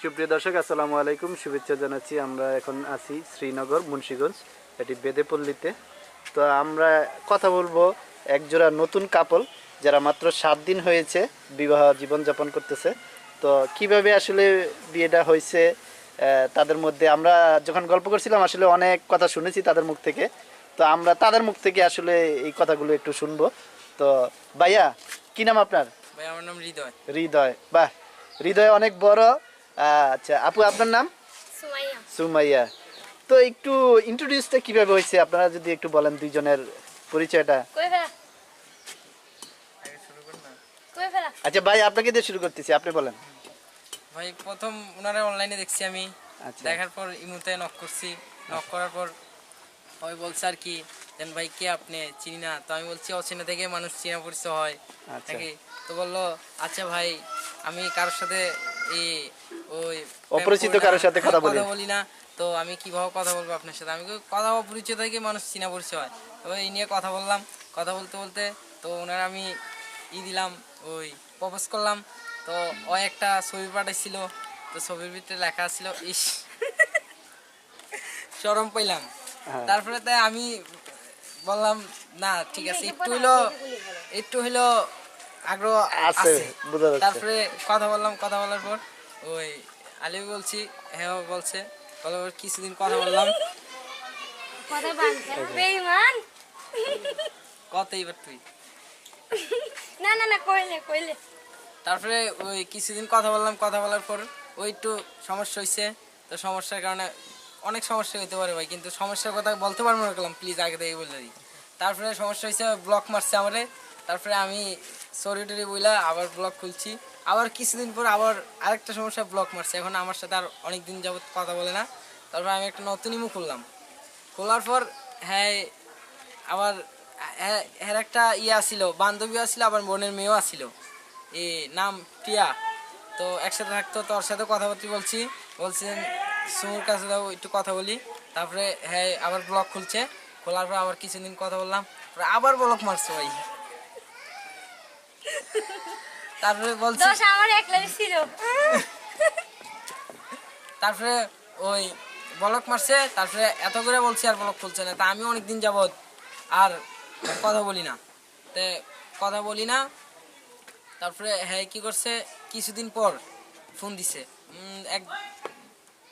সুপ্রিয় দর্শক আসসালামু আলাইকুম, শুভেচ্ছা জানাচ্ছি। আমরা এখন আছি শ্রীনগর মুন্সিগঞ্জ, এটি বেদেপল্লীতে। তো আমরা কথা বলবো একজোড়া নতুন কাপল যারা মাত্র 7 দিন হয়েছে বিবাহ জীবনযাপন করতেছে। তো কিভাবে আসলে বিয়েটা হয়েছে তাদের মধ্যে আমরা যখন গল্প করছিলাম আসলে অনেক কথা শুনেছি তাদের মুখ থেকে। তো আমরা তাদের মুখ থেকে আসলে এই কথাগুলো একটু শুনবো। তো ভাইয়া, কি নাম আপনার? ভাই আমার নাম হৃদয়। হৃদয়, বাহ, হৃদয় অনেক বড়। আচ্ছা আপু, আপনার নাম? সুমাইয়া। সুমাইয়া। তো একটু ইন্ট্রোডিউসটা কিভাবে হয়েছে আপনারা যদি একটু বলেন, দুইজনের পরিচয়টা। কই ফেলা আগে শুরু কর না। কই ফেলা আচ্ছা ভাই, আপনাকে দিয়ে শুরু করতেছি, আপনি বলেন। ভাই প্রথম ওনারা অনলাইনে দেখছি আমি, আচ্ছা। দেখার পর ইমুতে নক করছি। নক করার পর ওই বলছে আর কি দেন ভাই কে আপনি চিনি না। তো আমি বলছি অচেনা থেকে মানুষ চেনা পরিচয় হয় আচ্ছা। নাকি। তো বললো আচ্ছা ভাই আমি কারোর সাথে এই ওই অপরিচিত কারোর সাথে কথা বলি না, তো আমি কিভাবে কথা বলবো আপনার সাথে। আমি কথা অপরিচিত থেকে মানুষ চিনা পরিচয় হয়। তো এই নিয়ে কথা বললাম, কথা বলতে বলতে তো ওনারা আমি দিলাম, ওই প্রপোজ করলাম। তো ও একটা ছবি পাঠাইছিল, তো ছবির ভিতরে লেখা ছিল ইস শরম পাইলাম। হ্যাঁ। তারপরে তাই আমি বললাম না ঠিক আছে, একটু হইলো আগ্রহ আছে। বোঝা যাচ্ছে। তারপরে কথা বললাম, কথা বলার পর ওই আলিও বলছি, হ্যাঁ বলছে, বলার পর কিছুদিন কথা বললাম। কথা বানতে বেঈমান। কত এবার তুই না না না, কইলে কইলে তারপরে ওই কিছুদিন কথা বললাম, কথা বলার পর ওই একটু সমস্যা হয়েছে। তো সমস্যার কারণে অনেক সমস্যা হতে পারে ভাই, কিন্তু সমস্যার কথা বলতে পারবো না, করলাম প্লিজ আগে থেকে বলে দিই। তারপরে সমস্যা হয়েছে, ব্লক মারছে আমারে। তারপরে আমি সরি টরি বইলা আবার ব্লক খুলছি। আবার কিছুদিন পর আবার আরেকটা সমস্যা, ব্লক মারছে। এখন আমার সাথে আর অনেক দিন যাবত কথা বলে না। তারপরে আমি একটা নতুন ইমো খুললাম। খোলার পর হ্যাঁ আবার হ্যাঁ একটা ইয়ে আসছিল, বান্ধবী আসছিল, আবার বোনের মেয়েও আসছিল, এই নাম প্রিয়া। তো একসাথে থাকতো, তোর সাথে কথাবার্তা বলছেন সুমুর কাছে যাও একটু কথা বলি। তারপরে হ্যাঁ আবার ব্লগ খুলছে, খোলার পর আবার কিছুদিন কথা বললাম, আবার ব্লক মারছে ভাই। তারপরে বলছি দোষ আমার একলাই ছিল। তারপরে ওই ব্লক মারছে। তারপরে এত করে বলছি আর ব্লক খুলছে না। তা আমি অনেকদিন যাবৎ আর কথা বলি না, তে কথা বলি না। তারপরে হ্যাঁ কি করছে, কিছুদিন পর ফোন দিছে, এক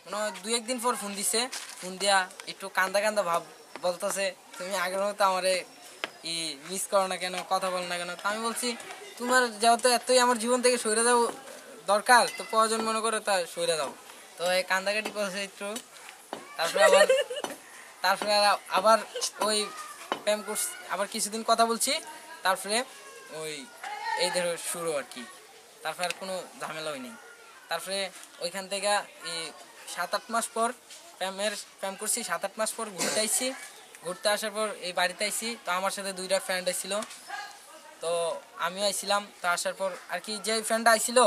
মানে 2-1 দিন পর ফোন দিছে। ফোন দিয়া একটু কান্দা কান্দা ভাব বলতেছে, তুমি আগের মতো আমারে মিস করো না কেন, কথা বলো না কেন। তো আমি বলছি তোমার যেহেতু এতই আমার জীবন থেকে সরে যাও দরকার, তো প্রয়োজন মনে করো তা সরে যাও। তো এই কান্দাকাটি করছে একটু। তারপরে আবার তারপরে আবার ওই প্রেম করছি, আবার কিছুদিন কথা বলছি। তারপরে ওই এই ধরো শুরু আর কি। তারপরে আর কোনো ঝামেলা হয়নি। তারপরে ওইখান থেকে এই 7-8 মাস পর প্রেম করছি। 7-8 মাস পর ঘুরতে আইছি। ঘুরতে আসার পর এই বাড়িতে আইছি। তো আমার সাথে 2টা ফ্রেন্ড আইছিল, তো আমিও আইছিলাম। তো আসার পর আর কি যে ফ্রেন্ডটা আইছিল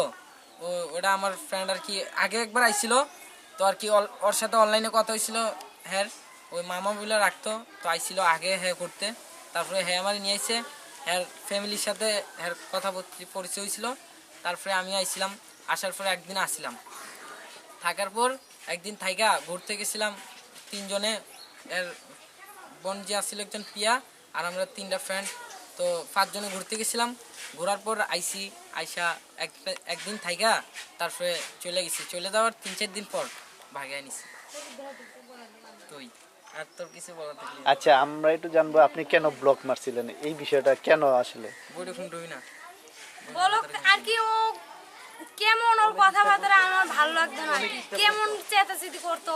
ওটা আমার ফ্রেন্ড আর কি, আগে একবার আইছিল। তো আর কি ওর সাথে অনলাইনে কথা হয়েছিল। হ্যাঁ ওই মামা বলে রাখতো, তো আইছিল আগে হ্যাঁ করতে। তারপরে হ্যাঁ আমার নিয়ে আইছে, হ্যাঁ ফ্যামিলির সাথে হ্যাঁ কথা পরিচয় হয়েছিল। তারপরে আমি আইছিলাম। আসার পরে একদিন আসছিলাম, থাকার পর একদিন থাইকা ঘুরতে গেছিলাম 3 জনে। এর বোন যে আসছিল একজন পিয়া, আর আমরা 3টা ফ্রেন্ড। তো 5 জনে ঘুরতে গেছিলাম। ঘোরার পর আইসা একদিন থাইকা তারপরে চলে গেছি। চলে যাওয়ার 3-4 দিন পর ভাগায় নিছি। তুই আর তোর কিছু বলা থাকলে। আচ্ছা, আমরা একটু জানবো আপনি কেন ব্লক মারছিলেন, এই বিষয়টা কেন আসলে। বইটা ফোন টুই না বলো আর কি, ও কেমন, ওর কথাবার্তা আমার ভালো লাগতো না আর কি। কেমন চেতাচেতি করতো,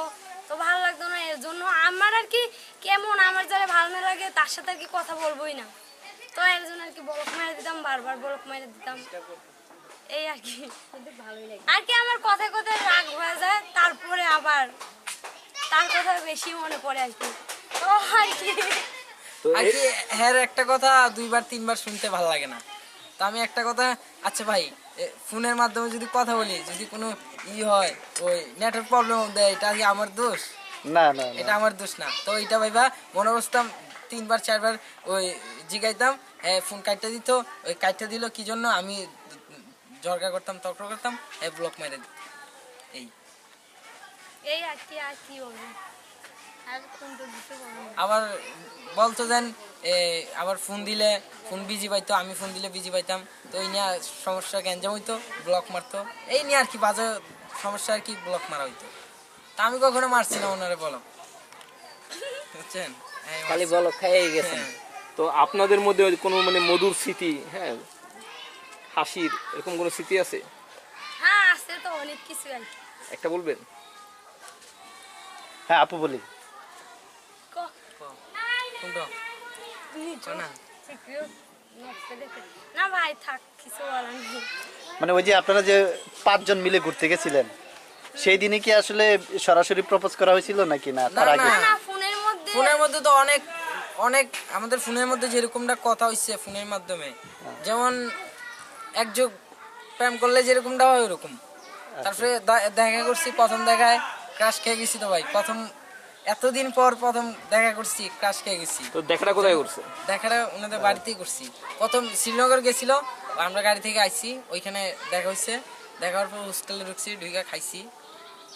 তো ভালো লাগতো না। এর জন্য আমার আর কি কেমন, আমার যারা ভালো না লাগে তার সাথে আর কি কথা বলবোই না। তো এর জন্য আর কি ব্লক মেরে দিতাম, বারবার ব্লক মেরে দিতাম। এই আর কি ভালোই লাগে আর কি। আমার কথায় কথায় রাগ হয়ে যায়, তারপরে আবার তার কথা বেশি মনে পড়ে আর কি। তো আর কি আর কি হ্যাঁ একটা কথা 2-3 বার শুনতে ভালো লাগে না। তো আমি একটা কথা, আচ্ছা ভাই ফোনের মাধ্যমে যদি কথা বলি, যদি কোনো হয় ওই নেটওয়ার্ক প্রবলেম দেয়, এটা কি আমার দোষ? না না, এটা আমার দোষ না। তো এটা ভাইবা মনে বসতাম 3-4 বার ওই জিগাইতাম, হ্যাঁ ফোন কাটতে দিত। ওই কাটতে দিল কি জন্য, আমি ঝরকা করতাম, তর্ক করতাম, ব্লক মেরে দিত। এই এই আর কি বলবো, আর ফোন তো দিতে পারবো না। আবার বলতো যেন আবার ফোন দিলে ফোন বিজি পাইতো, আমি ফোন দিলে বিজি পাইতাম, তো এই নিয়ে সমস্যা গ্যাঞ্জাম হইতো, ব্লক মারতো, এই নিয়ে আর কি বাজে সমস্যা আর কি, ব্লক মারা হইতো। তা আমি কখনো মারছি না ওনারে বলো, বুঝছেন? এই খালি মারছি। বলো খেয়ে গেছেন। হ্যাঁ। তো আপনাদের মধ্যে কোনো মানে মধুর স্মৃতি, হ্যাঁ, হাসির এরকম কোনো স্মৃতি আছে? হ্যাঁ আছে তো অনেক কিছু আর কি। একটা বলবেন? হ্যাঁ আপু বলি। কোনটা? নিচু। না। সিকিউর নকশা দেখে। না ভাই থাক, কিছু বলার নেই। মানে ওই যে আপনারা যে 5 জন মিলে ঘুরতে গেছিলেন, সেই দিনে কি আসলে সরাসরি প্রপোজ করা হয়েছিল নাকি না তার না, আগে? না। না ফোনের মধ্যে ফোনের মধ্যে তো অনেক অনেক আমাদের ফোনের মধ্যে যেরকমটা কথা হচ্ছে ফোনের মাধ্যমে, যেমন একযোগ প্রেম করলে যেরকমটা হয় ওরকম। তারপরে দেখা করছি, প্রথম দেখায় ক্রাশ খেয়ে গেছি তো ভাই, প্রথম এতদিন পর প্রথম দেখা করছি, ক্রাশ খেয়ে গেছি। তো দেখাটা কোথায় করছে? দেখাটা ওনাদের বাড়িতেই করছি। প্রথম শ্রীনগর গেছিল, আমরা গাড়ি থেকে আইছি, ওইখানে দেখা হয়েছে, দেখার পর হোস্টেলে ঢুকছি, ঢুকে খাইছি,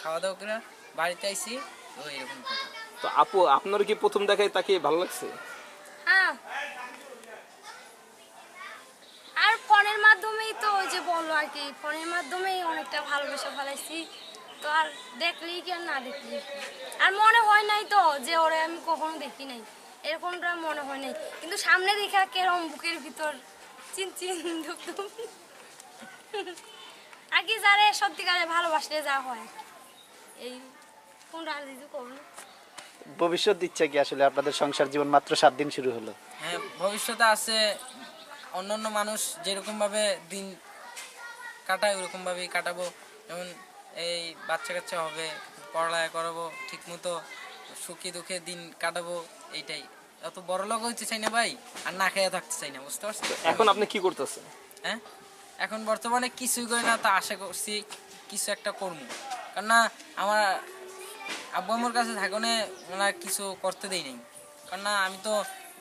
খাওয়া দাওয়া করে বাড়িতে আইছি, তো এরকম কথা। তো আপু আপনার কি প্রথম দেখায় তাকে ভালো লাগছে? হ্যাঁ। আর ফোনের মাধ্যমেই তো ওই যে বললো আর কি, ফোনের মাধ্যমেই অনেকটা ভালোবাসা ফেলাইছি। তো আর দেখলেই কি আর না দেখলেই কি। আর মনে হয় নাই তো যে ওরে আমি কখনো দেখি নাই, এরকমটা মনে হয় নাই, কিন্তু সামনে দেখা কেরম বুকের ভিতর চিনচিন ধুকধুক আর কি, যারে সত্যিকারে ভালোবাসলে যা হয় আর কি। এই কোনটা আর কিছু করবো না। ভবিষ্যৎ ইচ্ছা কি আসলে আপনাদের সংসার জীবন মাত্র 7 দিন শুরু হলো? হ্যাঁ, ভবিষ্যতে আছে। অন্যান্য মানুষ যেরকম ভাবে দিন কাটায় ওরকম ভাবেই কাটাবো। যেমন এই বাচ্চা কাচ্চা হবে, পড়ালেখা করাবো, ঠিক মতো সুখে দুঃখে দিন কাটাবো, এইটাই। অত বড় লোক হইতে চাই না ভাই, আর না খেয়ে থাকতে চাই না, বুঝতে পারছেন? এখন আপনি কি করতেছেন? হ্যাঁ, এখন বর্তমানে কিছুই করি না, তা আশা করছি কিছু একটা করবো। কেননা আমার আব্বু আমার কাছে থাকনে ওনারা কিছু করতে দেই নাই, কেননা আমি তো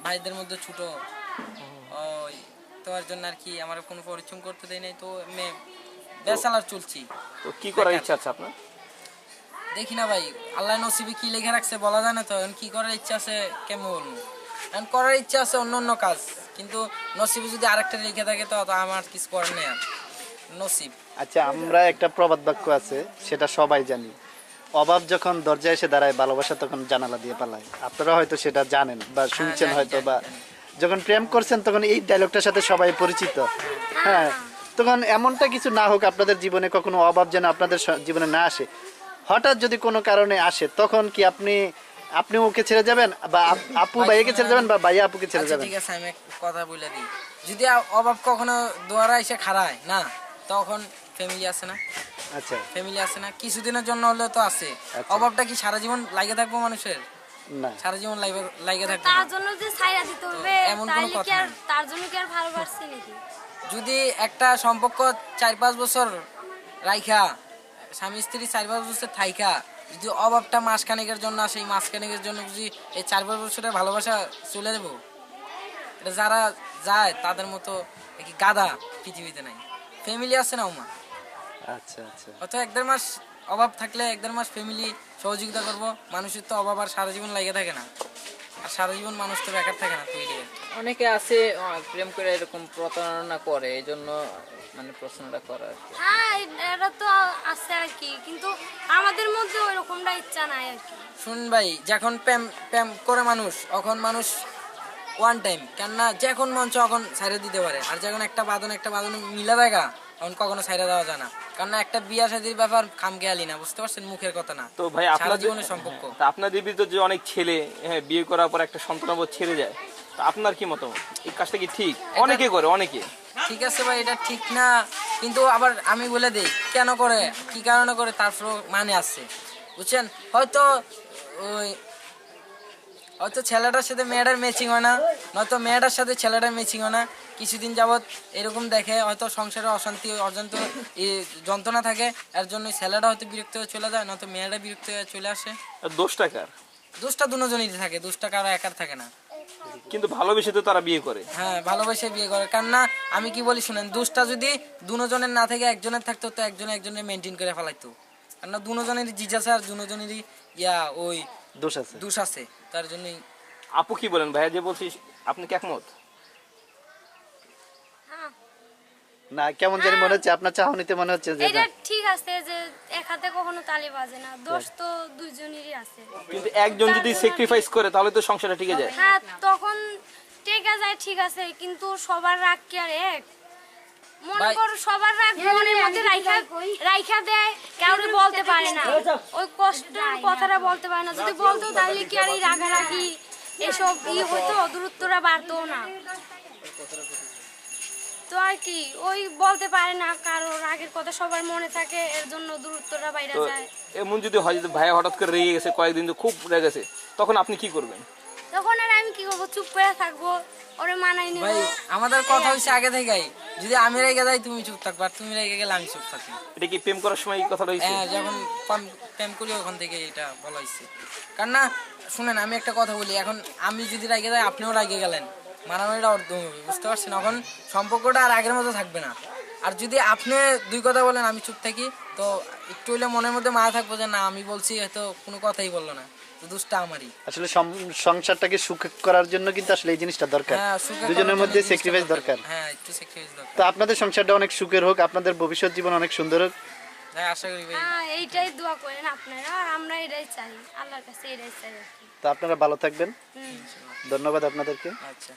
ভাইদের মধ্যে ছোট, ওই তোমার জন্য আর কি আমার কোনো পরিশ্রম করতে দেয় নাই, তো আমি বেসালার চলছি। তো কি করার ইচ্ছা আছে আপনার? দেখি না ভাই, আল্লাহ নসিবে কি লেখা রাখছে বলা যায় না, তো এখন কি করার ইচ্ছা আছে কেমন বলবো। এখন করার ইচ্ছা আছে অন্য অন্য কাজ, কিন্তু নসিবে যদি আরেকটা লেখা থাকে তো আমার কিছু করার নেই আর, নসিব। আচ্ছা, আমরা একটা প্রবাদ বাক্য আছে, সেটা সবাই জানি, অভাব যখন দরজায় এসে দাঁড়ায়, ভালোবাসা তখন জানালা দিয়ে পালায়। আপনারা হয়তো সেটা জানেন বা শুনছেন জানি, হয়তো, জানি, বা জানি। যখন প্রেম করছেন তখন এই ডায়লগটার সাথে সবাই পরিচিত। হ্যাঁ, তখন এমনটা কিছু না হোক আপনাদের জীবনে, কখনো অভাব যেন আপনাদের জীবনে না আসে। হঠাৎ যদি কোনো কারণে আসে, তখন কি আপনি ওকে ছেড়ে যাবেন, বা আপু ভাইয়াকে ছেড়ে যাবেন, বা ভাইয়া আপুকে ছেড়ে আচ্ছা যাবেন? ঠিক আছে, আমি এক কথা বলে দিই, যদি অভাব কখনো দুয়ারা এসে খাড়ায় না, তখন ফ্যামিলি আছে না, আচ্ছা, ফ্যামিলি আছে না, কিছুদিনের জন্য হলেও তো আছে। আচ্ছা। অভাবটা কি সারা জীবন লাগে থাকবো মানুষের? না। সারা জীবন লাগে থাকবো তার না। জন্য যে ছাইরা দিতে হবে, এমন কোনো তাইলে কথা কি আর না। তার জন্য কি আর ভালোবাসছি নাকি? যদি একটা সম্পর্ক 4-5 বছর রাইখা, স্বামী স্ত্রী 4-5 বছর থাইকা, যদি অভাবটা মাসখানেকের জন্য আসে, এই মাসখানেকের জন্য যদি এই 4-5 বছরের ভালোবাসা চলে দেবো, এটা যারা যায় তাদের মতো কি গাধা পৃথিবীতে নাই। ফ্যামিলি আছে না ওমা, আচ্ছা আচ্ছা। অত 1-1.5 মাস অভাব থাকলে 1-1.5 মাস ফ্যামিলি সহযোগিতা করবো। মানুষের তো অভাব আর সারা জীবন লাগে থাকে না, আর সারা জীবন মানুষ তো বেকার থাকে না, তৈরি। অনেকে আছে প্রেম করে এরকম প্রতারণা করে, এই জন্য মানে প্রশ্নটা করা আর কি। হ্যাঁ এটা তো আছে আর কি, কিন্তু আমাদের মধ্যে ওইরকমটা ইচ্ছা নাই আর কি। শুন ভাই, যখন প্রেম প্রেম করে মানুষ, তখন মানুষ ওয়ান টাইম, কেননা যখন মন চায় তখন ছাইড়া দিতে পারে, আর যখন একটা বাঁধন মিলা দেখা, তখন কখনো ছাইড়া দেওয়া যায় না। কারণ একটা বিয়া শাদীর ব্যাপার খামখেয়ালি না, বুঝতে পারছেন, মুখের কথা না, তো ভাই সারা আপনাদের জীবনের সম্পর্ক। তা আপনাদের ভিতর যে অনেক ছেলে, হ্যাঁ, বিয়ে করার পর একটা সন্তানবোধ ছেড়ে যায়, তো আপনার কি মতামত? এই কাজটা কি ঠিক? অনেকে করে, অনেকে। ঠিক আছে ভাই, এটা ঠিক না, কিন্তু আবার আমি বলে দেই কেন করে, কি কারণে করে, তারপর মানে আছে, বুঝছেন। হয়তো ছেলেটার সাথে মেয়েটার ম্যাচিং হয় না, নয়তো মেয়েটার সাথে ছেলেটার ম্যাচিং হয় না, কিছুদিন যাবৎ এরকম দেখে, হয়তো সংসারে অশান্তি অজান্ত যন্ত্রণা থাকে, এর জন্য ছেলেটা হয়তো বিরক্ত হয়ে চলে যায়, নয়তো মেয়েটা বিরক্ত হয়ে চলে আসে। আর দোষটা কার? দোষটা দুজনেরই থাকে, দোষটা কারো একার থাকে না। কিন্তু ভালোবেসে তো তারা বিয়ে করে। হ্যাঁ, ভালোবাসে বিয়ে করে, কারণ না আমি কি বলি শুনেন, দোষটা যদি দুজনের না থেকে একজনের থাকতো, তো একজনের মেনটেন করে ফেলাইতো, কেননা দুজনেরই জিজ আছে আর দুজনেরই ওই দোষ আছে। দোষ আছে, তার জন্যই। আপু কি বলেন, ভাইয়া যে বলছিস আপনি কি একমত? হ্যাঁ, না কেমন জানি মনে হচ্ছে আপনার চাহনিতে মনে হচ্ছে যে এটা না। ঠিক আছে যে এক হাতে কখনো তালি বাজে না, দোষ তো দুইজনেরই আছে। কিন্তু একজন যদি স্যাক্রিফাইস করে তাহলে তো সংসারটা টিকে যায়। হ্যাঁ, তখন টেকা যায় ঠিক আছে, কিন্তু সবার রাগ কি আর এক? মনে ভাই- করো সবার রাগ মনের মধ্যে রাইখা দেয়, কাউরে বলতে পারে না, ওই কষ্টের কথাটা বলতে পারে না। যদি বলতো তাহলে কি আর এই রাগারাগি এসব হতো, দূরত্বরা বাড়তো না। তো আর কি ওই বলতে পারে না, কারো রাগের কথা সবার মনে থাকে, এর জন্য দূরত্বটা বাইরে তো যায়। এমন যদি হয় যে ভাইয়া হঠাৎ করে রেগে গেছে, কয়েকদিন তো খুব রেগেছে, তখন আপনি কি করবেন? তখন আর আমি কি করবো, চুপ করে থাকবো, ওরে মানাই নেবো। ভাই আমাদের কথা হয়েছে আগে থেকেই, যদি আমি রেগে যাই তুমি চুপ থাকবা, আর তুমি রেগে গেলে আমি চুপ থাকি। এটা কি প্রেম করার সময় এই কথাটা হয়েছে? হ্যাঁ, যখন প্রেম করি ওখান থেকে এটা বলা হয়েছে। কারণ না শুনেন, আমি একটা কথা বলি, এখন আমি যদি রেগে যাই আপনিও রেগে গেলেন, মারামারিটা অর্ধ হবে, বুঝতে পারছেন? এখন সম্পর্কটা আর আগের মতো থাকবে না। আর যদি আপনি দুই কথা বলেন আমি চুপ থাকি, তো একটু হইলে মনের মধ্যে মায়া থাকবো যে না আমি বলছি, হয়তো কোনো কথাই বললো না, তো দোষটা আমারই। আসলে সংসারটাকে সুখ করার জন্য কিন্তু আসলে এই জিনিসটা দরকার, হ্যাঁ, সুখে দুজনের করার মধ্যে জন্য জিনিসটা স্যাক্রিফাইস দরকার। হ্যাঁ, একটু স্যাক্রিফাইস দরকার। তো আপনাদের সংসারটা অনেক সুখের হোক, আপনাদের ভবিষ্যৎ জীবন অনেক সুন্দর হোক। হ্যাঁ, আশা করি ভাই। হ্যাঁ, এইটাই দোয়া করেন আপনারা, আর আমরা এটাই চাই, আল্লাহর কাছে এটাই চাই আর কি। তো আপনারা ভালো থাকবেন, হুম। ধন্যবাদ আপনাদেরকে। আচ্ছা।